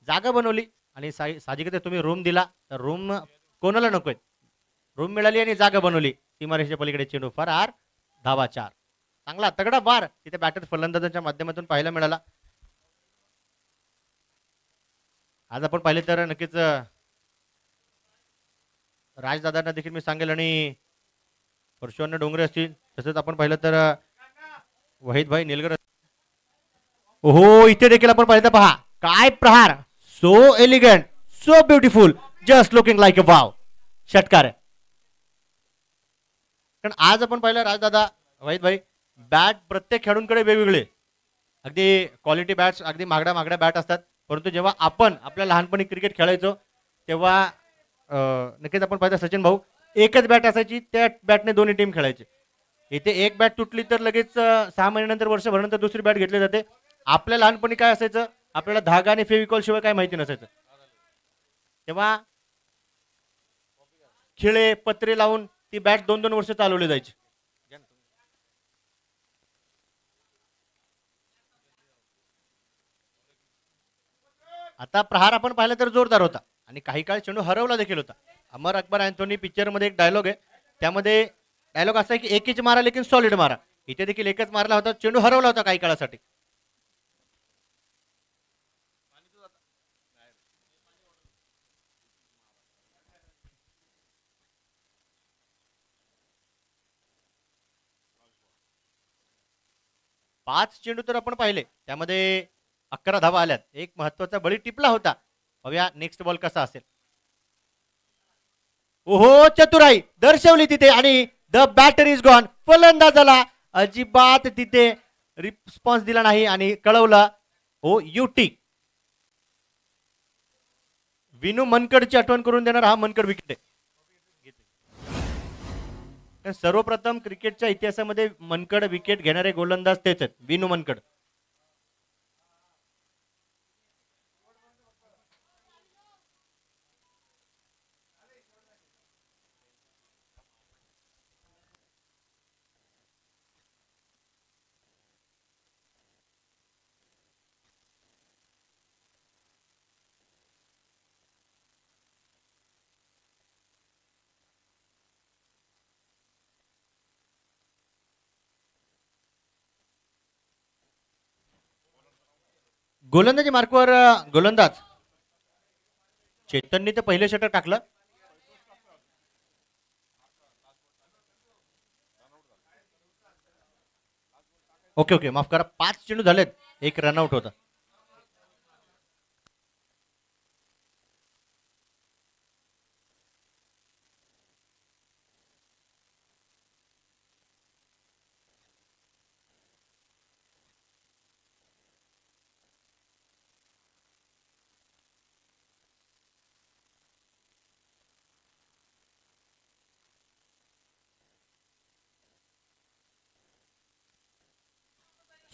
जागा बनवली आणि साहजिकच तुम्ही रूम दिला तर रूम कोणाला नकोय. रूम मिळाली आणि जागा बनवली. सीमारेषेच्या पलीकडे चेंडू फरार. धावा 4. चांगला तगडा बार तिथे बॅटर फलंदाजांच्या माध्यमातून पाहायला मिळाला. आज आपण पाहिले तर नक्कीच राजदादांना देखील मी सांगेल आणि परशुराम डोंगरे असतील तसंच आपण पाहिलं तर वहीद भाई निलगर. हो इथे देखील आपण पाहिलं तर पहा काय प्रहार. So elegant so beautiful just looking like a wow. षटकार. कारण आज आपण पाहिलं राजदादा वहीद भाई बॅट प्रत्येक खेळाडूंकडे वेगवेगळे अगदी क्वालिटी बॅट्स अगदी महागड्या महागड्या बॅट असतात. परंतु जेव्हा आपण आपल्या लहानपणी क्रिकेट खेळायचो तेव्हा नक्कीच आपण पाहिजे सचिन भाऊ एकच बॅट असायची त्या बॅटने दोन्ही टीम खेळायचे. इथे एक बॅट तुटली तर लगेच 6 महिन्यानंतर वर्षभरानंतर दुसरी बॅट घेतली जाते. आपल्या लहानपणी काय असायचं आपल्याला धागा आणि फेविकॉल शिवाय काय माहिती नसायचं. तेव्हा खिळे पत्रे लावून ती बॅट 2-2 वर्ष चालवली जायची. आता प्रहार आपण पाहिलं तर जोरदार होता आणि काही काळ चेंडू हरवला देखील होता. अमर अकबर अँथोनी पिक्चर मध्ये एक डायलॉग आहे त्यामध्ये डायलॉग असा आहे की एकच मारा लेकिन सॉलिड मारा. इथे देखील एकच मारला होता चेंडू हरवला होता काही काळासाठी. पाच चेंडू तर आपण पाहिले त्यामध्ये 11 धावा आल्यात. एक महत्वाचा बळी टिपला होता. बघूया नेक्स्ट बॉल कसा असेल. ओहो चतुराई दर्शवली तिथे आणि द बॅटर इज गॉन. फलंदाजाला अजिबात तिथे रिस्पॉन्स दिला नाही आणि कळवलं हो युटी. विनू मनकडची आठवण करून देणार हा मनकड विकेट आहे. सर्वप्रथम क्रिकेटच्या इतिहासामध्ये मनकड विकेट घेणारे गोलंदाज तेच आहेत विनू मनकड. गोलंदाजी मार्कवर गोलंदाज चेतननी तर पहिलं षटक टाकलं. ओके ओके माफ करा 5 चेंडू झालेत. एक रनआउट होता.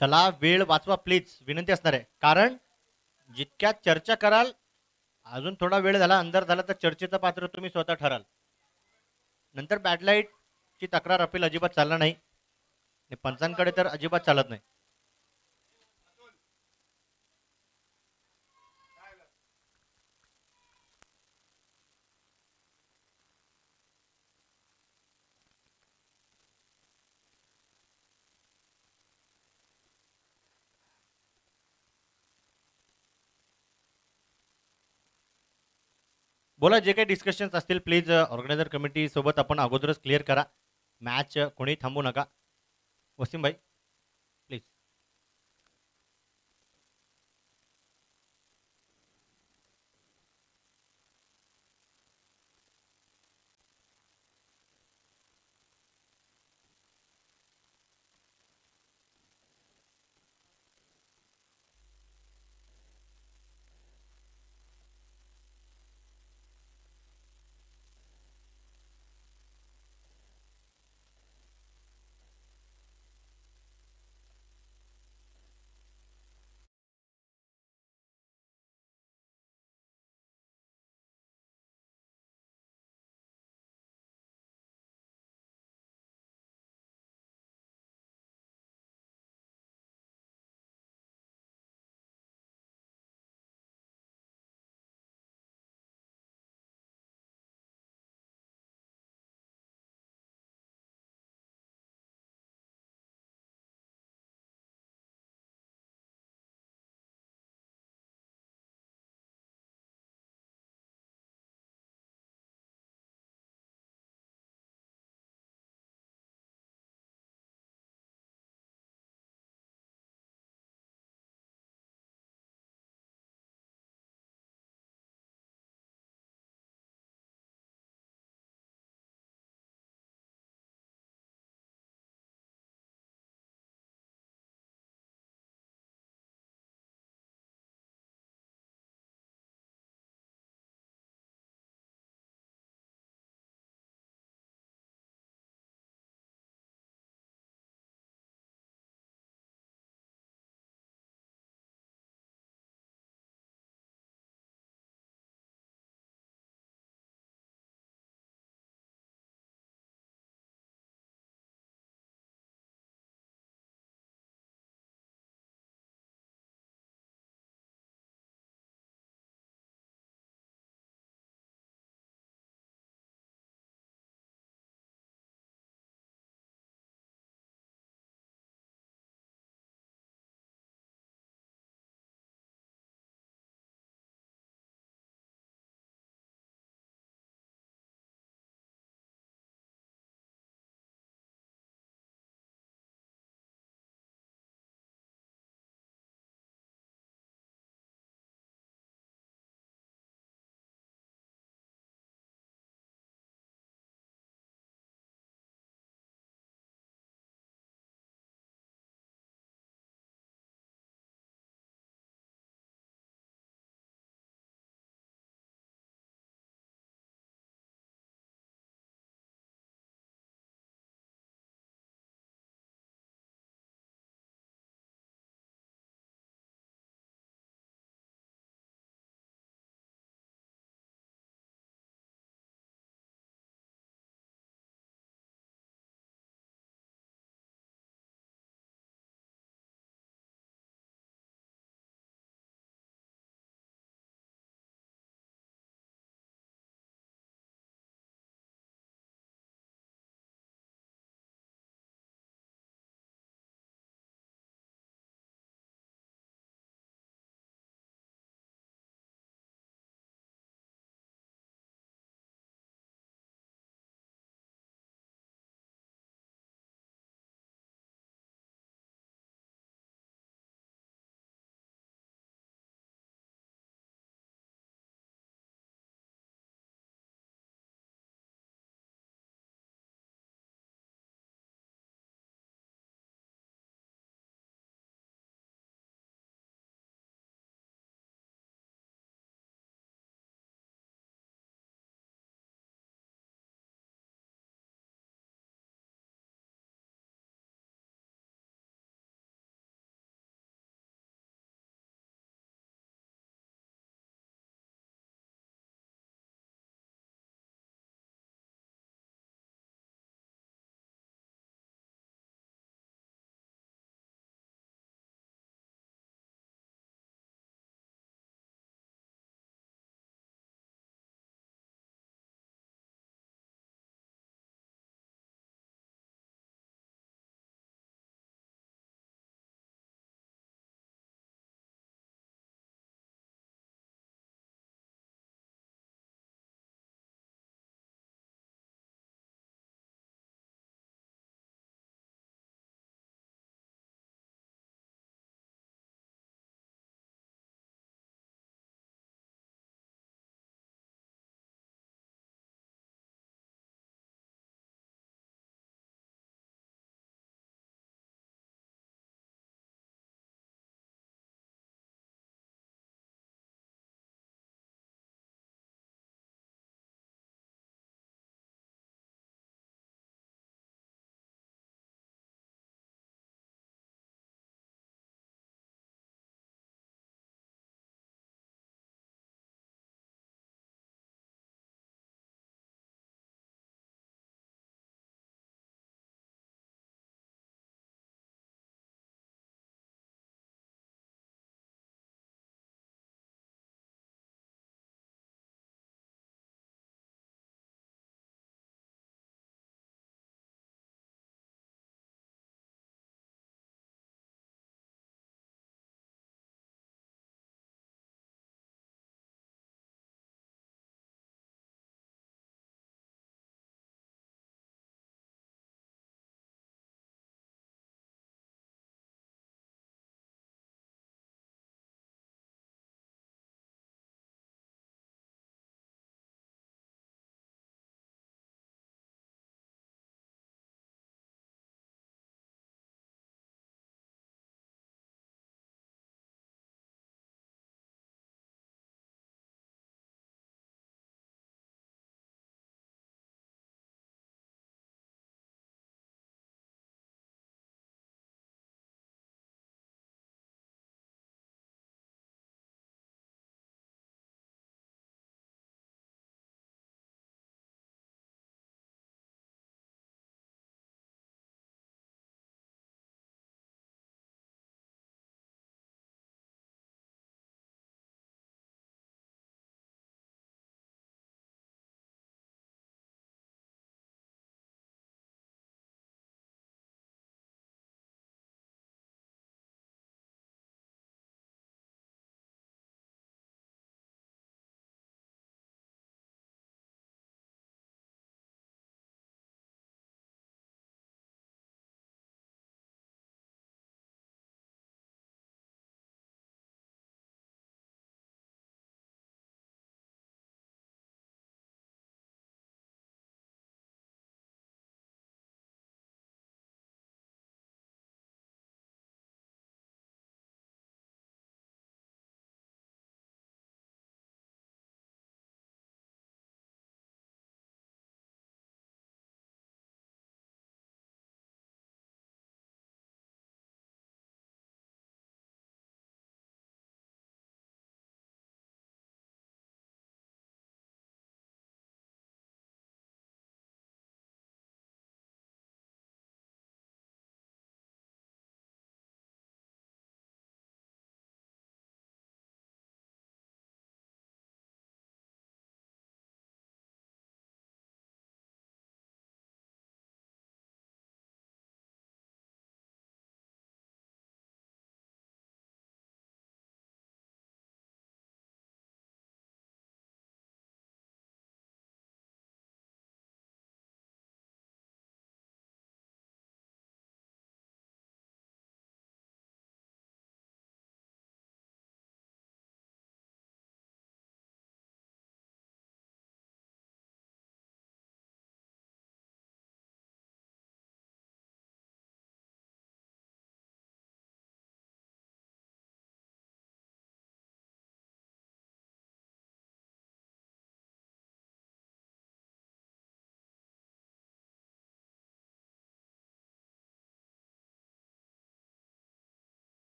चला वेळ वाचवा प्लीज विनंती असणार आहे कारण जितक्या चर्चा कराल अजून थोडा वेळ झाला अंधार झाला तर चर्चेचं पात्र तुम्ही स्वतः ठराल. नंतर बॅडलाईट ची तक्रार अपील अजिबात चालणार नाही. पंचांकडे तर अजिबात चालत नाही. बोला जे काही डिस्कशन्स असतील प्लीज ऑर्गनायझर कमिटी सोबत आपण अगोदरच क्लिअर करा. मॅच कोणी थांबू नका. वसीम भाई प्लीज.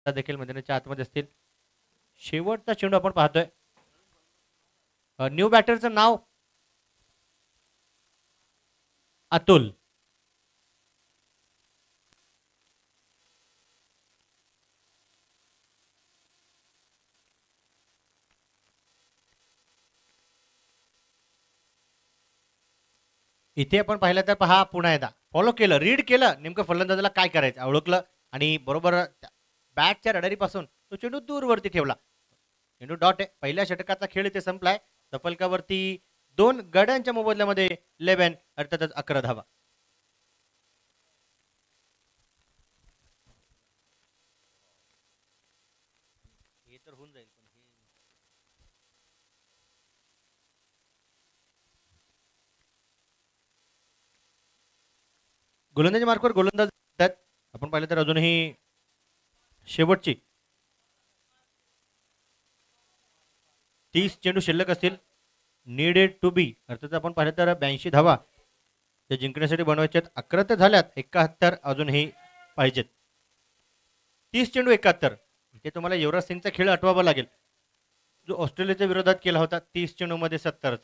आता देखील मैदानाच्या आतमध्ये असतील. शेवटचा चेंडू आपण पाहतोय. न्यू बॅटरचं नाव अतुल. इथे आपण पाहिलं तर पहा, पुन्हा एकदा फॉलो केलं, रीड केलं, नेमकं फलंदाजाला काय करायचं ओळखलं आणि बरोबर बॅटच्या रडारीपासून तो चेंडू दूरवरती ठेवला. चेंडू डॉट आहे. पहिल्या षटकाचा खेळ इथे संपलाय. धफलकावरती 2 गड्यांच्या मोबदल्यामध्ये 11 अर्थातच 11 धावा. हे तर होऊन जाईल. गोलंदाजी मार्कवर गोलंदाज आहेत. आपण पाहिलं तर अजूनही शेवटची 30 चेंडू शिल्लक असतील. नीडेड टू बी अर्थात आपण पाहिलं तर 82 धावा ते जिंकण्यासाठी बनवायचे आहेत. 11 तर झाल्यात, 71 अजूनही पाहिजेत. 30 चेंडू 71. इथे तुम्हाला युवराज सिंगचा खेळ आठवावा लागेल, जो ऑस्ट्रेलियाच्या विरोधात केला होता. 30 चेंडू मध्ये 70.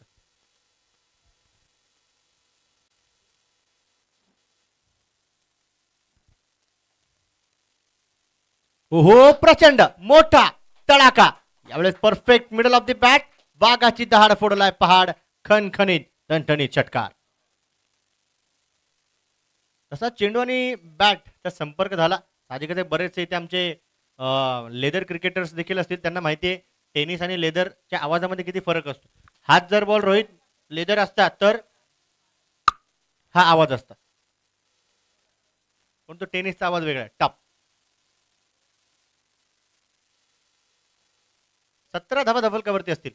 हो, प्रचंड मोठा तडाखा. यावेळेस perfect middle of the bat. वाघाची दहाड फोडलाय पहाड. खणखणीत टणटणीत षटकार. तसा चेंडू आणि बॅटचा संपर्क झाला. साहजिकच बरेचसे इथे आमचे लेदर क्रिकेटर्स देखील असतील, त्यांना माहिती आहे टेनिस आणि लेदरच्या आवाजामध्ये किती फरक असतो. हात जर बॉल रोहित लेदर असतात तर हा आवाज असता, पण तो टेनिसचा आवाज वेगळा आहे. टप. 17 धावा धफलकावरती असतील.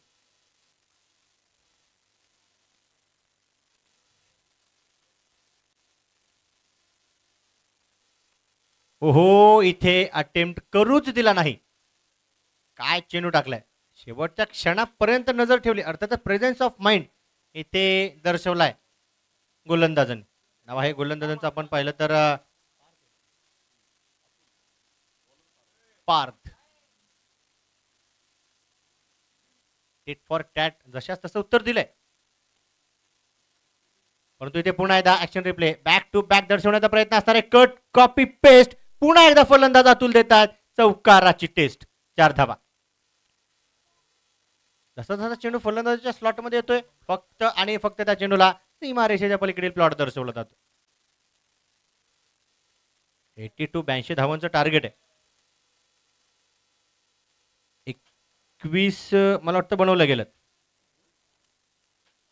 ओहो, इथे अटेम्प्ट करूच दिला नाही. काय चेंडू टाकलाय. शेवटच्या क्षणापर्यंत नजर ठेवली. अर्थात प्रेझेन्स ऑफ माइंड इथे दर्शवलाय गोलंदाजांनी. नाव आहे गोलंदाजांचं आपण पाहिलं तर पार्थ. टिट फॉर टॅट जशाच तसं उत्तर दिलंय. परंतु इथे पुन्हा एकदा action replay back to back दर्शवण्याचा प्रयत्न असणार आहे. Cut copy paste. पुन्हा एकदा फलंदाज अतुल देतात चौकाराची टेस्ट. 4 धावा. जसा जसा चेंडू फलंदाजाच्या स्लॉट मध्ये येतोय फक्त आणि फक्त त्या चेंडूला सीमारेषेच्या पलीकडील प्लॉट दर्शवला जातो. 82 धावांचं टार्गेट आहे. 21 मला वाटतं बनवलं गेलं.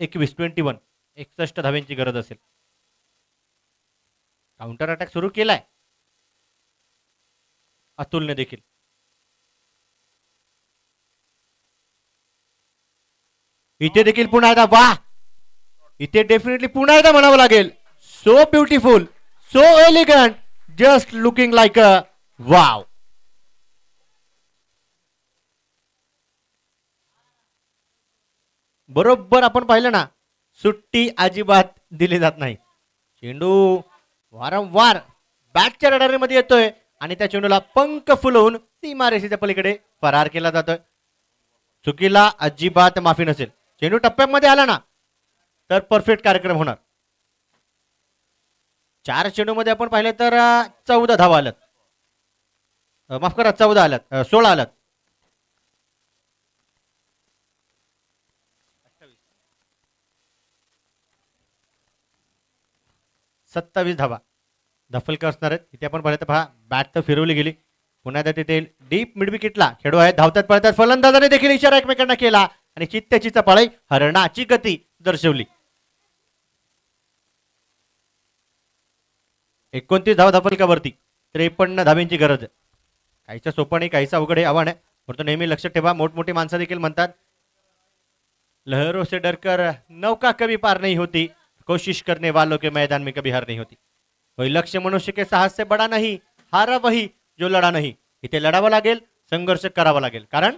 61 धाव्यांची गरज असेल. काउंटर अटॅक सुरू केलाय अतुलने देखील. इथे देखील पुन्हा एकदा वाह. इथे डेफिनेटली पुन्हा एकदा म्हणावं लागेल. So beautiful, so elegant, just looking like a wow. बरोबर आपण पाहिलं ना, सुट्टी अजिबात दिली जात नाही. चेंडू वारंवार बॅटच्या रडारीमध्ये येतोय आणि त्या चेंडूला पंख फुलवून सीमारेषेच्या पलीकडे फरार केला जातोय. चुकीला अजिबात माफी नसेल. चेंडू टप्प्यामध्ये आला ना तर परफेक्ट कार्यक्रम होणार. 4 चेंडू मध्ये आपण पाहिलं तर 14 धावा आल्यात. माफ करा, 14 आल्यात, 16 आल्यात. 27 धावा धफलकर असणार आहेत. इथे आपण पाहिलं तर पहा, बॅट तर फिरवली गेली. पुन्हा एकदा तिथे डीप मिड विकेटला खेळू आहेत. धावतात पळतात. फलंदाजाने देखील इशारा एकमेकांना केला आणि चित्त्याची चपाळी हरणाची गती दर्शवली. 29 धावा धफलकावरती. 53 धाव्यांची गरज आहे. काहीचं सोपं नाही, काहीचं अवघड हे आव्हान आहे. परंतु नेहमी लक्षात ठेवा, मोठमोठी माणसं देखील म्हणतात लहरों से डरकर नौका कभी पार नहीं होती, कोशिश करने वालों के मैदान में कभी हार नहीं होती. कोई लक्ष्य मनुष्य के साहस से बड़ा नहीं, हारा वही जो लढा नहीं. इथे लढावं लागेल, संघर्ष करावा लागेल. कारण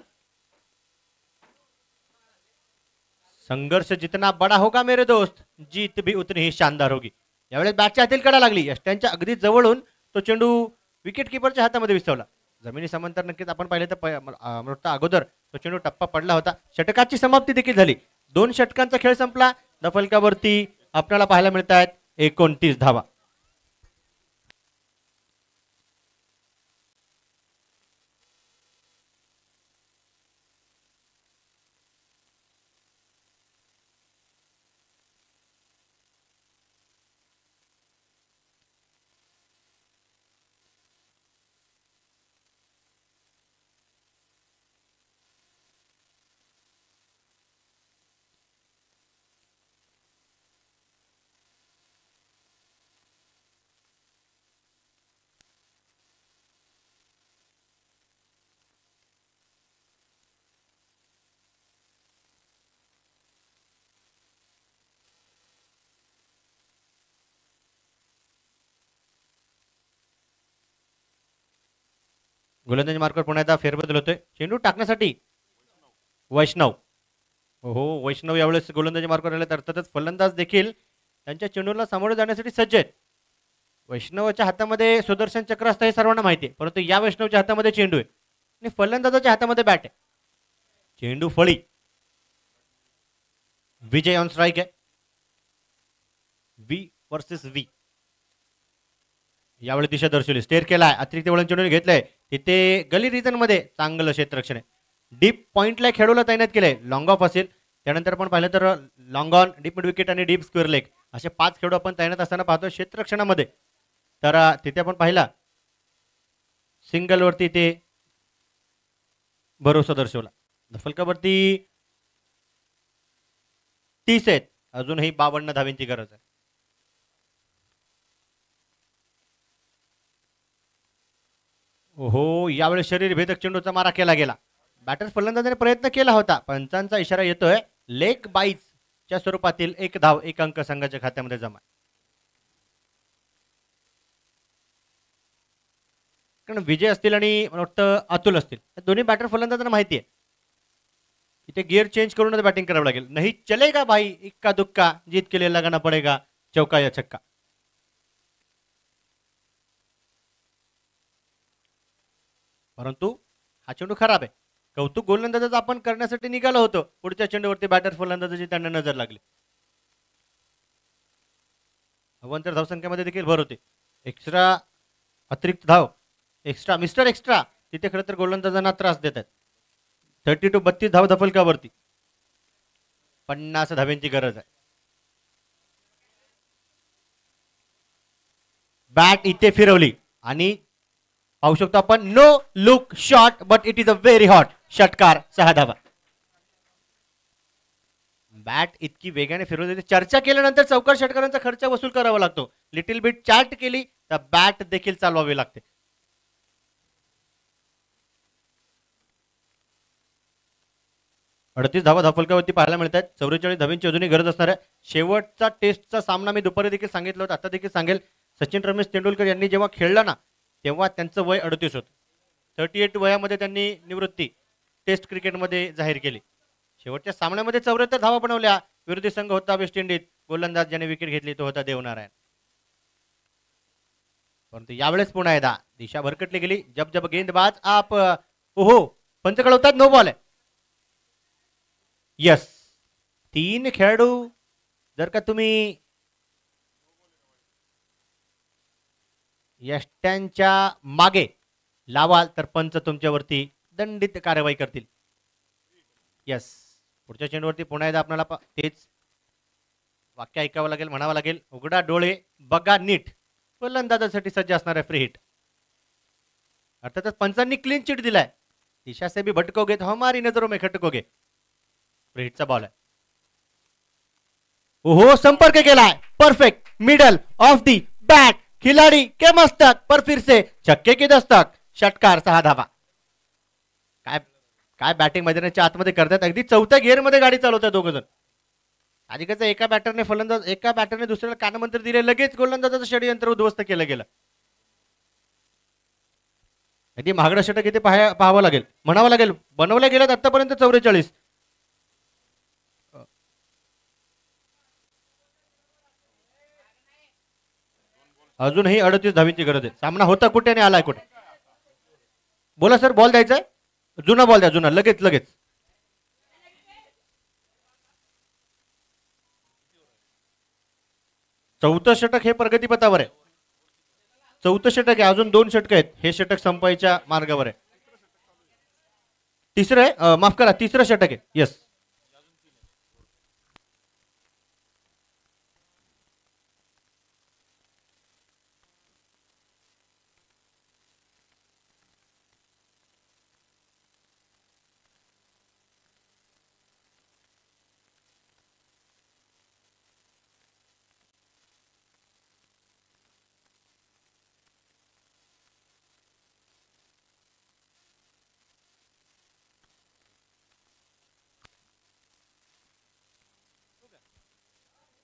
संघर्ष जितना बड़ा होगा मेरे दोस्त, जीत भी उतनी ही शानदार होगी. यावेळेस बॅटच्या हातील कडा लागली. यष्ट्यांच्या अगदी जवळून तो चेंडू विकेट किपरच्या हातामध्ये विसवला. जमिनी समांतर नक्कीच आपण पाहिले तर मला वाटतं अगोदर तो चेंडू टप्पा पडला होता. षटकाची समाप्ती देखील झाली. 2 षटकांचा खेळ संपला. फलकावरती आपल्याला पाहायला मिळत आहेत 29 धावा. गोलंदाजी मार्कवर पुन्हा एकदा फेरबदल होतोय. चेंडू टाकण्यासाठी वैष्णव. हो, वैष्णव यावेळेस गोलंदाजी मार्कवर आले. अर्थातच फलंदाज देखील त्यांच्या चेंडूला सामोरे जाण्यासाठी सज्ज आहेत. वैष्णवच्या हातामध्ये सुदर्शन चक्र असतं हे सर्वांना माहिती आहे, परंतु या वैष्णवच्या हातामध्ये चेंडू आहे आणि फलंदाजाच्या हातामध्ये बॅट आहे. चेंडू फळी. विजय ऑन स्ट्राईक आहे. V versus V. यावेळी दिशा दर्शवली. स्टेअर केलाय. अतिरिक्त वळण चेंडू घेतलंय. तिथे गली रिजन मध्ये चांगलं क्षेत्ररक्षण आहे. डीप पॉइंटला खेळूला तैनात केलंय. लॉंग ऑफ असेल, त्यानंतर आपण पाहिलं तर long on, deep mid wicket आणि डीप स्क्वेअर लेग असे 5 खेळू आपण तैनात असताना पाहतो क्षेत्ररक्षणामध्ये. तर तिथे आपण पाहिला सिंगल वरती ते भरोसा दर्शवला. फलकावरती 30 आहेत. अजूनही 52 धावांची गरज आहे. हो, यावेळी शरीर भेदक चेंडूचा मारा केला गेला. बॅटर फलंदाजाने प्रयत्न केला होता. पंचांचा इशारा येतोय लेग बाईटच्या स्वरूपातील 1 धाव 1 अंक संघाच्या खात्यामध्ये जमा. कारण विजय असतील आणि मला वाटतं अतुल असतील, दोन्ही बॅटर फलंदाजांना माहिती आहे इथे गिअर चेंज करूनच बॅटिंग करावं लागेल. नाही चलेगा भाई, इक्का दुक्का जीत के लिए लगाना पडेगा, चौका या छक्का. परंतु हा चेंडू खराब आहे. कौतुक गोलंदाजाचं आपण करण्यासाठी निघालो होतो. पुढच्या चेंडूवरती बॅटर फलंदाजाची त्यांना नजर लागली. अवांतर धावसंख्येमध्ये देखील भर होते. एक्स्ट्रा अतिरिक्त धाव, एक्स्ट्रा मिस्टर एक्स्ट्रा तिथे खरं तर गोलंदाजांना त्रास देत आहेत. 32 धाव धफलकावरती 50 धाव्यांची गरज आहे. बॅट इथे फिरवली आणि पाहू शकतो आपण no look shot but it is a very hot. षटकार 6 धावा. बॅट इतकी वेगाने फिरवली. चर्चा केल्यानंतर चौकार षटकारांचा खर्च वसूल करावा लागतो. लिटिल बिट चार्ट केली तर बॅट देखील चालवावी लागते. अडतीस धावा धावफलकावरती पाहायला मिळतात. 44 धावांची अजूनही गरज असणार आहे. शेवटचा टेस्टचा सामना मी दुपारी देखील सांगितलं होतं, आता देखील सांगेल. सचिन रमेश तेंडुलकर यांनी जेव्हा खेळला ना तेव्हा त्यांचं वय 38 होतं. 38 वयामध्ये त्यांनी निवृत्ती टेस्ट क्रिकेटमध्ये जाहीर केली. शेवटच्या सामन्यामध्ये 74 धावा बनवल्या. विरोधी संघ होता वेस्ट इंडिज. गोलंदाज ज्याने विकेट घेतली तो होता देवनारायण. परंतु यावेळेस पुन्हा एकदा दिशा भरकटली गेली. जब जब गेंदबाज आप ओहो पंच कळवतात नो बॉल आहे. यस, 3 खेळाडू जर का तुम्ही यष्ट्यांच्या मागे लावाल तर पंच तुमच्यावरती दंडित कारवाई करतील. यस, पुढच्या चेंडूवरती पुन्हा एकदा आपल्याला तेच वाक्य ऐकावं लागेल, म्हणावं लागेल. उघडा डोळे बघा नीट. फलंदाजासाठी सज्ज असणारा फ्री हिट. अर्थातच पंचांनी क्लीन चिट दिलाय. दिशा से भी भटकोगे तो हमारी नजरों में खटकोगे. फ्री हिटचा बॉल आहे. ओहो, संपर्क केलाय. Perfect middle of the bat. खिलाड़ी के मस्तक पर फिर से छक्के की दस्तक. षटकार 6 धावा. काय काय बॅटिंग मैदानाच्या आतमध्ये करतात. अगदी 4थ्या गिअर मध्ये गाडी चालवतात दोघ जण. आधी कसं एका बॅटरने दुसऱ्याला कानमंत्र दिले, लगेच गोलंदाजाचं षडयंत्र उद्ध्वस्त केलं गेलं. अगदी महागडं षटक इथे पाहावं लागेल, म्हणावं लागेल. बनवल्या गेल्यात आतापर्यंत 44. अजूनही 38 धावींची गरज आहे. सामना होता कुठे आणि आलाय कुठे. बोला सर, बॉल द्यायचा आहे, जुना बॉल द्या, जुना, लगेच लगेच. चौथं षटक हे प्रगतीपथावर आहे. चौथं षटक आहे, अजून 2 षटक आहेत. हे षटक संपायच्या मार्गावर आहे. तिसरं आहे, माफ करा, तिसरं षटक आहे. येस.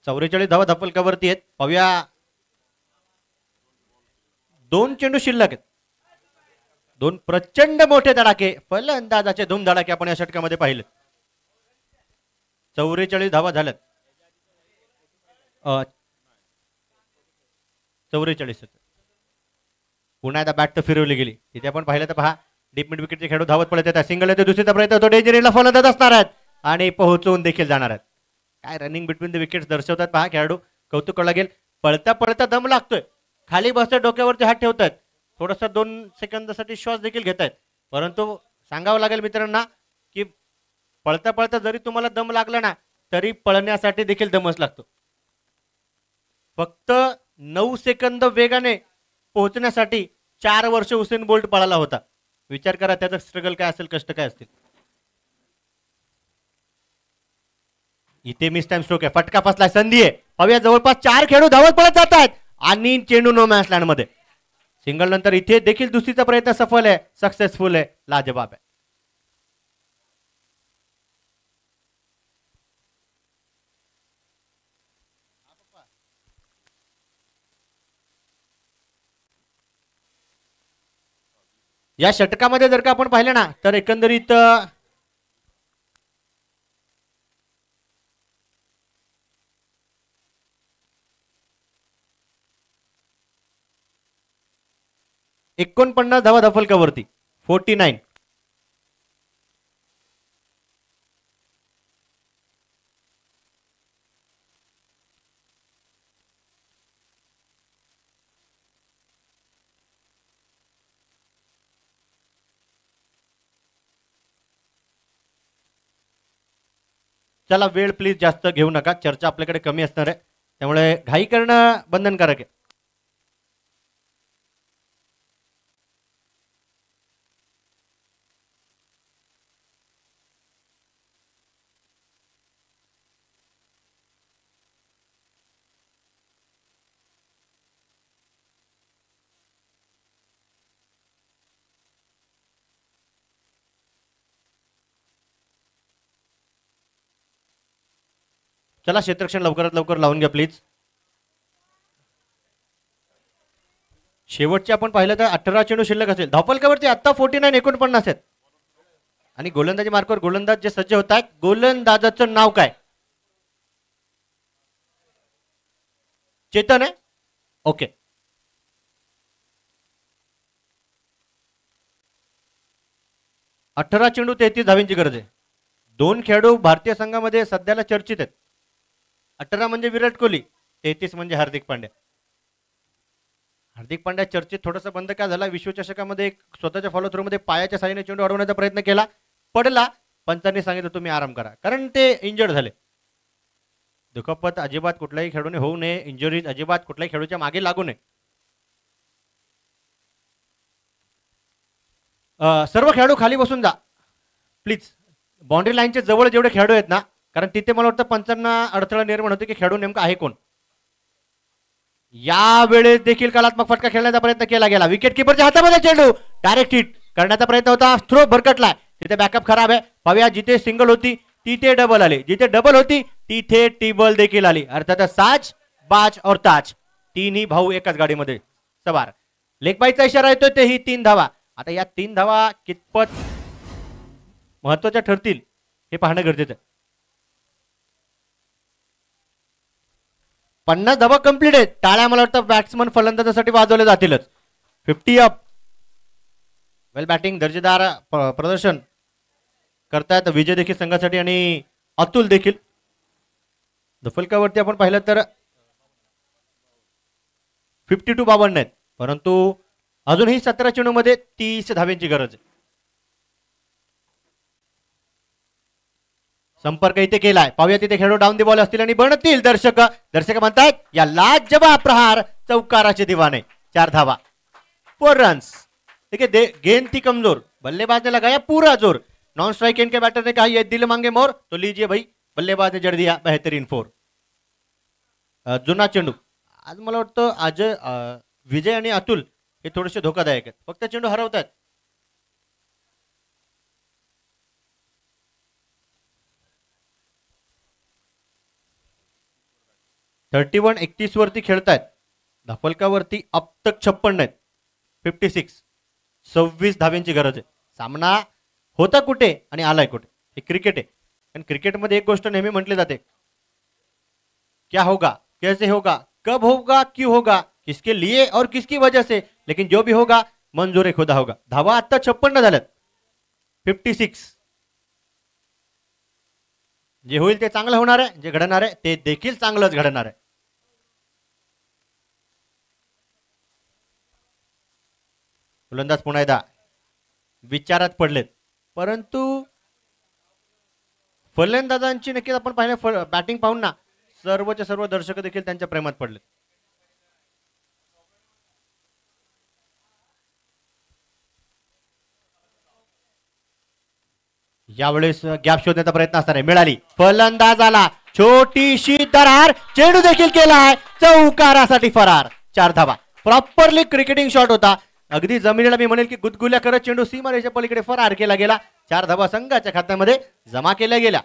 चौवेचाळीस धावा धपलकावरती आहेत. पाहूया, 2 चेंडू शिल्लक आहेत. 2 प्रचंड मोठे धडाके, फलंदाजाचे धूमधडाके आपण या षटकामध्ये पाहिले. 44 धावा झाल्यात. 44. पुन्हा एकदा बॅट तर फिरवली गेली. तिथे आपण पाहिलं तर पहा, डीप मिड विकेटचे खेळाडू धावत पडत आहेत. सिंगल येतो, दुसरीचा प्रयत्न होतो, डेंजरीला फलंदाज असणार आहेत आणि पोहोचवून देखील जाणार आहेत. काय रनिंग बिटवीन द विकेट्स दर्शवतात पहा खेळाडू. कौतुक लागेल. पळता पळता दम लागतोय. खाली बसत डोक्यावरती हात ठेवतात. थोडासा 2 सेकंदासाठी श्वास देखील घेत आहेत. परंतु सांगावं लागेल मित्रांना की पळता पळता जरी तुम्हाला दम लागला ना, तरी पळण्यासाठी देखील दमच लागतो. फक्त 9 सेकंद वेगाने पोहोचण्यासाठी 4 वर्ष उसेन बोल्ट पळाला होता. विचार करा त्याचा स्ट्रगल काय असेल, कष्ट काय असतील. इथे मिस टाइम स्ट्रोक आहे, फटका फसलाय, संधी आहे. पाहूया, जवळपास 4 खेळाडू धावत पळत जात आहेत आणि चेंडू नो मॅच लँड मध्ये. सिंगल नंतर इथे देखील दुसरीचा प्रयत्न सफल आहे, सक्सेसफुल आहे, लाजवाब आहे. या षटकामध्ये जर का आपण पाहिलं ना, तर एकंदरीत $49 धावा धफलकावरती, 49. चला, वेळ प्लीज जास्त घेऊ नका, चर्चा आपल्याकडे कमी असणार आहे, त्यामुळे घाई करणं बंधनकारक आहे. चला, क्षेत्ररक्षण लवकरात लवकर लावून घ्या प्लीज. शेवटचे आपण पाहिलं तर 18 चेंडू शिल्लक असेल. धावफलकावरती आता 49, 49 आहेत. आणि गोलंदाजी मार्कवर गोलंदाज जे सज्ज होत आहेत, गोलंदाजाचं नाव काय? चेतन आहे, ओके. अठरा चेंडू 33 धावींची गरज आहे. 2 खेळाडू भारतीय संघामध्ये सध्याला चर्चित आहेत. 18 म्हणजे विराट कोहली, 33 म्हणजे हार्दिक पांड्या. हार्दिक पांड्या चर्चेत थोडासा बंद का झाला? विश्वचषकामध्ये एक स्वतःच्या फॉलो थ्रू मध्ये पायाच्या साहाय्याने चेंडू अडवण्याचा प्रयत्न केला, पडला, पंचांनी सांगितलं तुम्ही आराम करा, कारण ते इंजर्ड झाले. दुखापत अजिबात कुठल्याही खेळाडूने होऊ नये, इंजुरीज अजिबात कुठल्याही खेळाडूच्या मागे लागू नये. सर्व खेळाडू खाली बसून जा प्लीज. बाउंड्री लाईनच्या जवळ जेवढे खेळाडू आहेत ना, कारण तिथे मला वाटतं पंचांना अडथळा निर्माण होते की खेळाडू नेमका आहे कोण. या वेळेस देखील कलात्मक फटका खेळण्याचा प्रयत्न केला गेला. विकेट किपरच्या हातामध्ये चेंडू डायरेक्ट हिट करण्याचा प्रयत्न होता, थ्रो भरकटलाय. तिथे बॅकअप खराब आहे. पाहूया, जिथे सिंगल होती तिथे डबल आली, जिथे डबल होती तिथे टिबल देखील आली. अर्थात साज, बाज और ताज, तीनही भाऊ एकाच गाडीमध्ये सवार. लेग बाईचा इशारा येतोय, तेही 3 धावा. आता या 3 धावा कितपत महत्वाच्या ठरतील हे पाहणं गरजेचं आहे. 50 धावा कंप्लीट आहेत. टाळ्या मला वाटतं बॅट्समन फलंदाजासाठी वाजवल्या जातीलच. 50 अप. वेल बॅटिंग दर्जेदार प्रदर्शन करतायत विजय देखील संघासाठी आणि अतुल देखील. फलकावरती आपण पाहिलं तर 52 52 आहेत, परंतु अजूनही 17 चेंडूमध्ये 30 धाव्यांची गरज आहे. संपर्क इथे केलाय, पाहूया तिथे खेळाडू डाऊन दी बॉल असतील आणि बनतील. दर्शक म्हणतायत या लाजवाब प्रहार चौकाराचे दिवाने. 4 धावा, 4 रन्स. देखिए गेंद थी कमजोर, बल्लेबाज ने लगाया पूरा जोर. नॉन स्ट्राइक एंड के बैटर ने कहा ये दिल मांगे मोर, तो लीजिए भाई बल्लेबाज ने जड़ दिया बेहतरीन 4. जुना चेंडू. आज मला वाटतं अजय विजय आणि अतुल हे थोडेसे धोकादायक आहेत, फक्त चेंडू हरवतात. थर्टी 31 वरती खेळतायत. धाफलकावरती अब तक 56 आहेत. 56, 26 धाव्यांची गरज आहे. सामना होता कुठे आणि आलाय कुठे, हे क्रिकेट आहे. आणि क्रिकेटमध्ये एक गोष्ट नेहमी म्हटली जाते, क्या होगा, कैसे होगा, कब होगा, क्यों होगा, किसके लिए और किसकी वजह से, लेकिन जो भी होगा मंजूर खुदा होगा. धावा आता 56 झाल्यात. 56. जे होईल ते चांगलं होणार आहे, जे घडणार आहे ते देखील चांगलंच घडणार आहे. फलंदाज पुन्हा एकदा विचारात पडलेत, परंतु फलंदाजांची नक्कीच आपण पाहिलं बॅटिंग पाहून ना सर्वचे सर्व दर्शक देखील त्यांच्या प्रेमात पडले. यावेळेस गॅप शोधण्याचा प्रयत्न असणार आहे, मिळाली. फलंदाजाला छोटीशी दरार, चेंडू देखील केलाय, चौकारासाठी फरार. 4 धावा. प्रॉपरली क्रिकेटिंग शॉट होता, अगदी जमिनीला मी म्हणेल की गुदगुल्या करत चेंडू सीमारेषेच्या पलीकडे फरार केला गेला. 4 धावा संघाच्या खात्यामध्ये जमा केल्या गेल्या.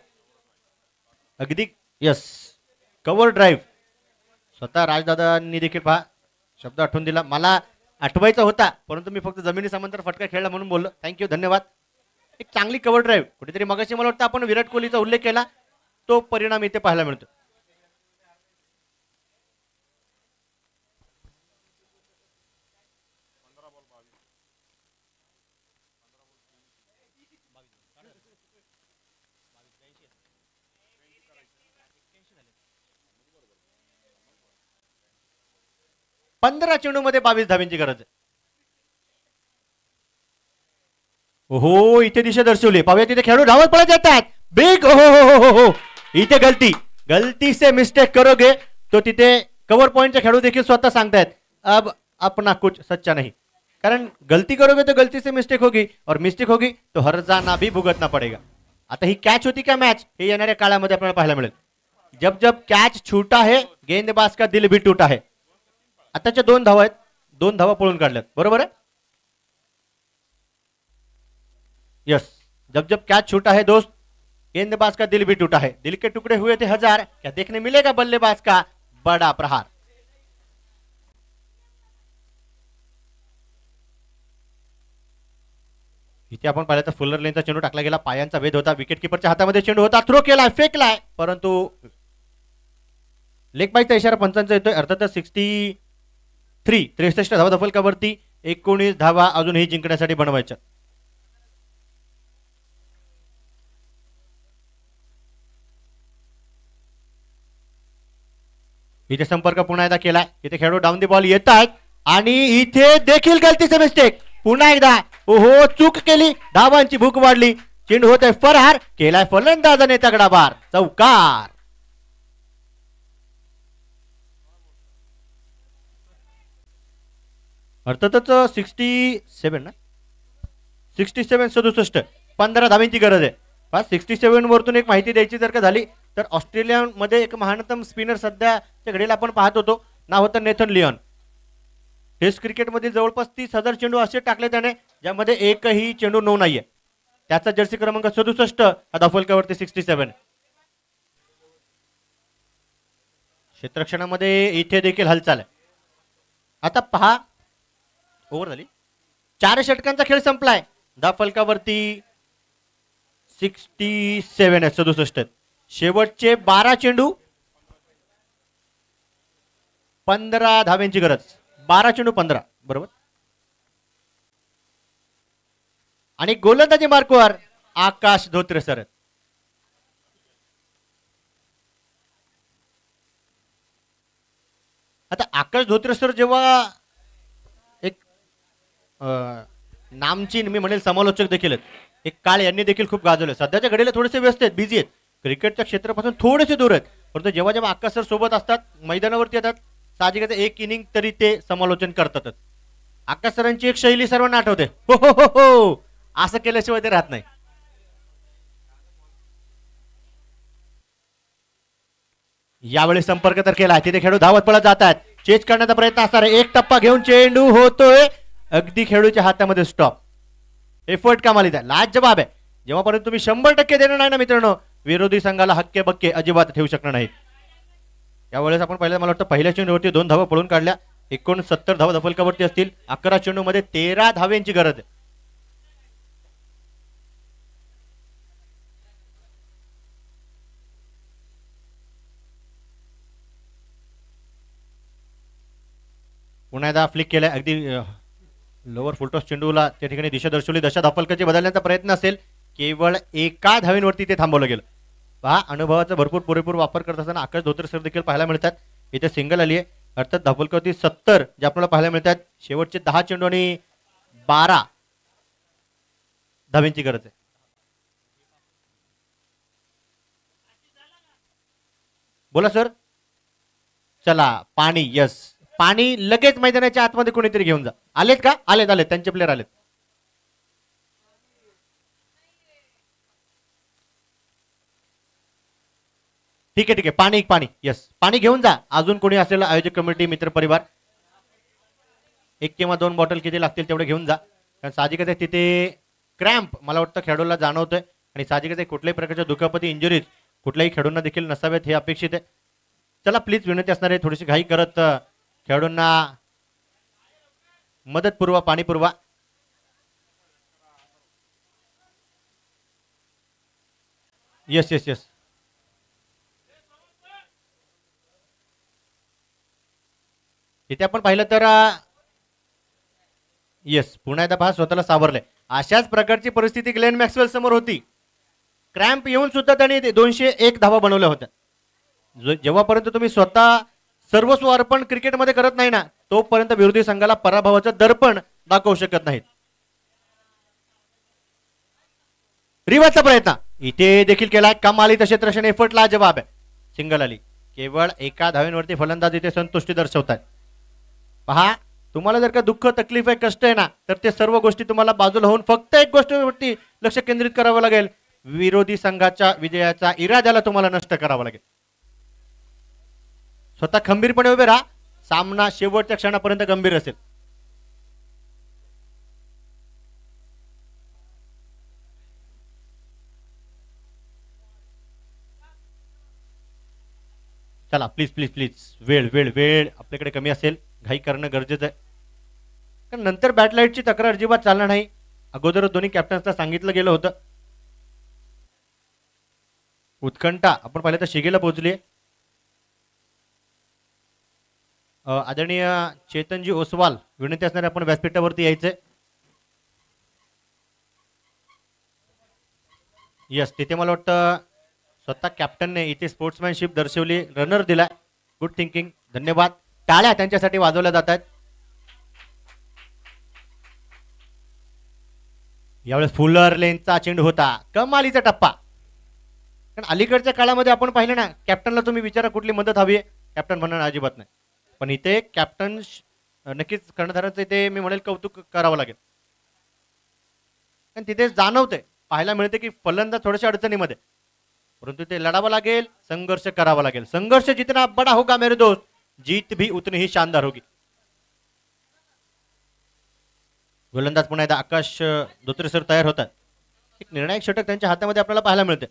अगदी यस, कव्हर ड्राईव्ह. स्वतः राजदादांनी देखील पहा शब्द आठवून दिला, मला आठवायचा होता परंतु मी फक्त जमिनी समांतर फटका खेळला म्हणून बोललो. थँक्यू, धन्यवाद. एक चांगली कव्हर ड्राईव्ह. कुठेतरी मगाशी मला वाटतं आपण विराट कोहलीचा उल्लेख केला, तो परिणाम इथे पाहायला मिळतो. पंधरा चेंडू मध्ये 22 धाव्यांची गरज आहे. हो, इथे दिशा दर्शवली, पाहूया तिथे खेळाडू धावत पळत येतात. बिग हो, इथे गलती से मिस्टेक करोगे तो तिथे कव्हर पॉइंटचे खेळाडू देखील स्वतः सांगतायत अब अपना कुछ सच्चा नहीं, कारण गलती करोगे तो गलती से मिस्टेक होगी और मिस्टेक होगी तो हर्जाना भी भुगतना पडेगा. आता ही कॅच होती का मॅच, हे येणाऱ्या काळामध्ये आपल्याला पाहायला मिळेल. जब जब कॅच छूटा है गेंदबाज का दिल भी टूटा है. आताच्या 2 धावा आहेत, 2 धावा पळून काढल्यात, बरोबर आहे. यस, जब जब कैच छूटा है दोस्त गेंदबाज का दिल भी टूटा है. दिल के टुकड़े हुए थे 1000, क्या देखने मिलेगा बल्लेबाज का बड़ा प्रहार. इथे आपण पाहिलं तर फुलर लेनचा चेंडू टाकला गेला, पायांचा भेद होता, विकेट किपरच्या हातामध्ये चेंडू होता, थ्रो केलाय, फेकलाय, परंतु लेग बाईचा इशारा पंचांचा येतोय. अर्थातच 63 धावा दफलकावरती, 19 धावा अजूनही जिंकण्यासाठी बनवायच्या. इथे संपर्क पुन्हा एकदा केलाय, इथे खेळाडू डाऊन दी बॉल येत आहेत आणि इथे देखील गलतीचे मिस्टेक. पुन्हा एकदा ओहो, चूक केली, धावांची भूक वाढली, चेंडू होतोय फरार, केलाय फलंदाजाने तगडा बार, चौकार. अर्थातच 67 ना, 67 67 15 धाव्यांची गरज आहे. 67 वरतून एक माहिती द्यायची जर का झाली तर ऑस्ट्रेलियामध्ये एक महानतम स्पिनर सध्याच्या घडीला आपण पाहत होतो, नाव होतं नेथन लिओन. टेस्ट क्रिकेटमध्ये जवळपास 30,000 चेंडू असे टाकले त्याने ज्यामध्ये एकही चेंडू नो नाहीये. त्याचा जर्सी क्रमांक 67 दफलकावरती 67. क्षेत्ररक्षणामध्ये इथे देखील हालचाल आहे. आता पहा, ओव्हर झाली, 4 षटकांचा खेळ संपलाय. दफलकावरती 67 आहे, 67. शेवटचे 12 चेंडू 15 धाव्यांची गरज. 12 चेंडू 15, बरोबर. आणि गोलंदाजी मार्कवर आकाश धोत्रे सर. आता आकाश धोत्रे सर जेव्हा एक नामचीन मी म्हणेल समालोचक देखील आहेत, एक काळ यांनी देखील खूप गाजवलं. सध्याच्या घडीला थोडेसे व्यस्त आहेत, बिझी आहेत, क्रिकेटच्या क्षेत्रापासून थोडेसे दूर आहेत. परंतु जेव्हा जेव्हा आकाश सर सोबत असतात, मैदानावरती येतात, साहजिकच एक इनिंग तरी ते समालोचन करतातच. आकाश सरांची एक शैली सर्वांना आठवते, हो हो हो हो असं केल्याशिवाय ते राहत नाही. यावेळी संपर्क तर केला, तिथे खेळू धावत पळत जातात, चेज करण्याचा प्रयत्न असणार आहे. एक टप्पा घेऊन चेंडू होतोय अगदी खेळूच्या हातामध्ये, स्टॉप. एफर्ट कामालीचा लाजवाब आहे. जेव्हापर्यंत तुम्ही 100% देणार नाही ना मित्रांनो, विरोधी संघाला हक्के बक्के अजिबात ठेवू शकणार नाही. यावेळेस आपण पहिल्या, मला वाटतं पहिल्या चेंडूवरती 2 धावा पळून काढल्या. 69 धावा धफलकावरती असतील. 11 चेंडूमध्ये 13 धाव्यांची गरज आहे. पुन्हा एकदा फ्लिक केलाय, अगदी लोअर फुलटॉस चेंडूला त्या ठिकाणी दिशा दर्शवली. दशा धफलकाची बदलण्याचा प्रयत्न असेल, केवळ एका धावेवरती ते थांबवलं गेलं. पहा, अनुभवाचा भरपूर पुरेपूर वापर करत असताना आकाश धोत्रे सर देखील पाहायला मिळतात. इथे सिंगल आली आहे, अर्थात धफलकावरती 70 जे आपल्याला पाहायला मिळतात. शेवटचे 10 चेंडू आणि 12 धाव्यांची गरज आहे. बोला सर. चला पाणी, यस, पाणी लगेच मैदानाच्या आतमध्ये कोणीतरी घेऊन जा. आलेत का? आलेत आलेत, त्यांचे प्लेयर आलेत. ठीक आहे ठीक आहे, पाणी पाणी, यस, पाणी घेऊन जा. अजून कोणी असलेला आयोजक कमिटी, मित्र परिवार, 1 किंवा 2 बॉटल किती लागतील तेवढे घेऊन जा. कारण साहजिकच आहे तिथे क्रॅम्प मला वाटतं खेळाडूला जाणवतोय, आणि साहजिकच आहे कुठल्याही प्रकारच्या दुखापती, इंजुरीज कुठल्याही खेळाडूंना देखील नसाव्यात हे अपेक्षित आहे. चला प्लीज विनंती असणार आहे, थोडीशी घाई करत खेळाडूंना मदत पुरवा, पाणी पुरवा. Yes yes yes. इथे आपण पाहिलं तर येस, पुन्हा एकदा पहा स्वतःला सावरले. अशाच प्रकारची परिस्थिती ग्लेन मॅक्सवेल समोर होती. क्रॅम्प येऊन सुद्धा त्यांनी 201 धावा बनवल्या होत्या. जेव्हापर्यंत तुम्ही स्वतः सर्वस्व अर्पण क्रिकेटमध्ये करत नाही ना, तोपर्यंत विरोधी संघाला पराभवाचं दर्पण दाखवू शकत नाहीत. रिवाजचा प्रयत्न इथे देखील केला, कमाली क्षेत्रक्षण एफर्ट लाजवाब आहे. सिंगल आली, केवळ एका धावेवरती फलंदाज इथे संतुष्टी दर्शवतात. पहा, तुम्हाला जर का दुःख, तकलीफ आहे, कष्ट आहे ना, तर ते सर्व गोष्टी तुम्हाला बाजूला होऊन फक्त एक गोष्टीवरती लक्ष केंद्रित करावं लागेल. विरोधी संघाच्या विजयाचा इराद्याला तुम्हाला नष्ट करावं लागेल. स्वतः खंबीरपणे उभे राहा, सामना शेवटच्या क्षणापर्यंत गंभीर असेल. चला प्लीज प्लीज प्लीज, वेळ वेळ वेळ आपल्याकडे कमी असेल, घाई करणं गरजेचं आहे. कारण नंतर बॅटलाईटची तक्रार अजिबात चालणार नाही. अगोदर दोन्ही कॅप्टन्सला सांगितलं गेलं होतं. उत्कंठा आपण पाहिलं तर शिगेला पोहोचली. आदरणीय चेतनजी ओसवाल, विनंती असणारे आपण व्यासपीठावरती यायचंय. यस, तिथे मला वाटतं स्वतः कॅप्टनने इथे स्पोर्ट्समॅनशिप दर्शवली, रनर दिला. गुड थिंकिंग, धन्यवाद. टाळ्या त्यांच्यासाठी वाजवल्या जातात. यावेळेस फुलर लेनचा चेंडू होता, कमालीचा टप्पा. कारण अलीकडच्या काळामध्ये आपण पाहिलं ना, कॅप्टनला तुम्ही विचारा कुठली मदत हवी आहे, कॅप्टन म्हणणं अजिबात नाही. पण इथे कॅप्टन नक्कीच कर्णधाराचं इथे मी म्हणेल कौतुक करावं लागेल. कारण तिथे जाणवतंय, पाहायला मिळते की फलंदाज थोड्याशा अडचणीमध्ये, परंतु ते लढावं लागेल, संघर्ष करावा लागेल. संघर्ष जितना बड़ा होगा मेरे दोस्त, जीत भी उतनी ही शानदार होगी. गोलंदाज पुन्हा एकदा आकाश धोत्रे सर तयार होतात. एक निर्णायक षटक त्यांच्या हातामध्ये आपल्याला पाहायला मिळते.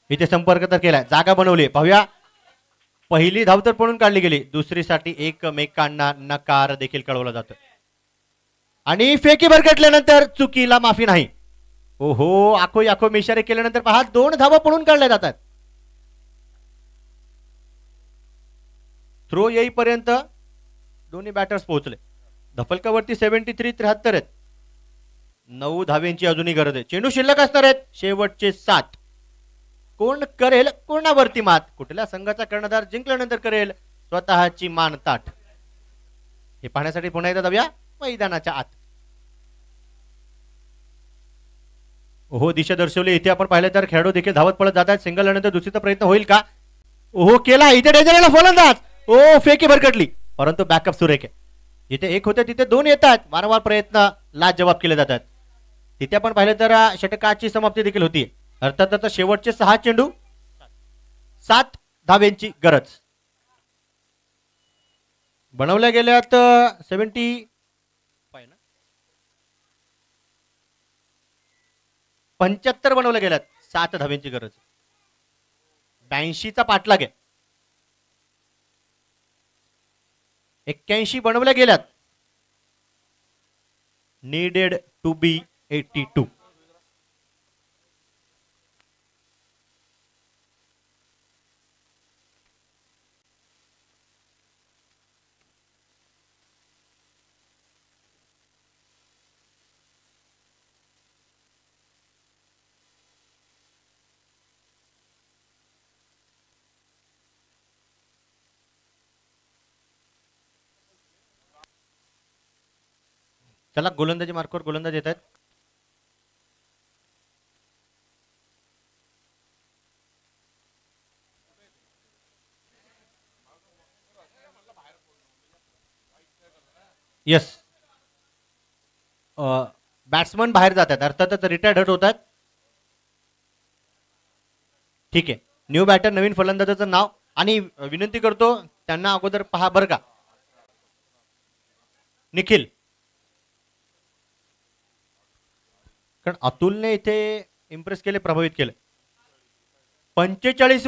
इथे संपर्क तर केलाय, जागा बनवली, पाहूया. पहिली धाव तर पळून काढली गेली, दुसरीसाठी एकमेकांना नकार देखील कळवला जातो. आणि फेकी भरकटल्यानंतर चुकीला माफी नाही. ओहो, आखो आखो इशारे केल्यानंतर पहा 2 धावा पळून काढल्या जातात. थ्रो येईपर्यंत दोन्ही बॅटर्स पोहोचले. धफलकावरती 73 73 आहेत. 9 धावेंची अजूनही गरज आहे. चेंडू शिल्लक असणार आहेत शेवटचे 7. कोण करेल कोणावरती मात? कुठल्या संघाचा कर्णधार जिंकल्यानंतर करेल स्वतःची मान ताठ? हे पाहण्यासाठी पुन्हा एकदा जाऊया मैदानाच्या आत. ओहो दिशा दर्शवली. इथे आपण पाहिलं तर खेळाडू देखील धावत पळत जात आहेत. सिंगल नंतर दुसरीचा प्रयत्न होईल का? ओहो केला. इथे डेंजरला फलंदाज. ओ फेकी भरकटली परंतु बॅकअप सुरेख आहे. जिथे एक होते तिथे 2 येतात. वारंवार प्रयत्न लाजवाब केले जातात. तिथे आपण पाहिलं तर षटकाची समाप्ती देखील होती. अर्थातच शेवटचे 6 चेंडू 7 धावेंची गरज. बनवल्या गेल्यात 75 बनवल्या गेल्यात. 7 धावेंची गरज. 82चा पाठलाग आहे. 81 बनवल्या गेल्यात. Needed to be 82. चला गोलंदाजी मार्कवर गोलंदाज येत आहेत. यस बॅट्समन बाहेर जातात. अर्थातच रिटायर्ड हट होतात. ठीक आहे. न्यू बॅटर नवीन फलंदाजाचं नाव आणि विनंती करतो त्यांना अगोदर पहा बरं का. निखिल कारण अतुलने इथे इम्प्रेस केले प्रभावित केले. 45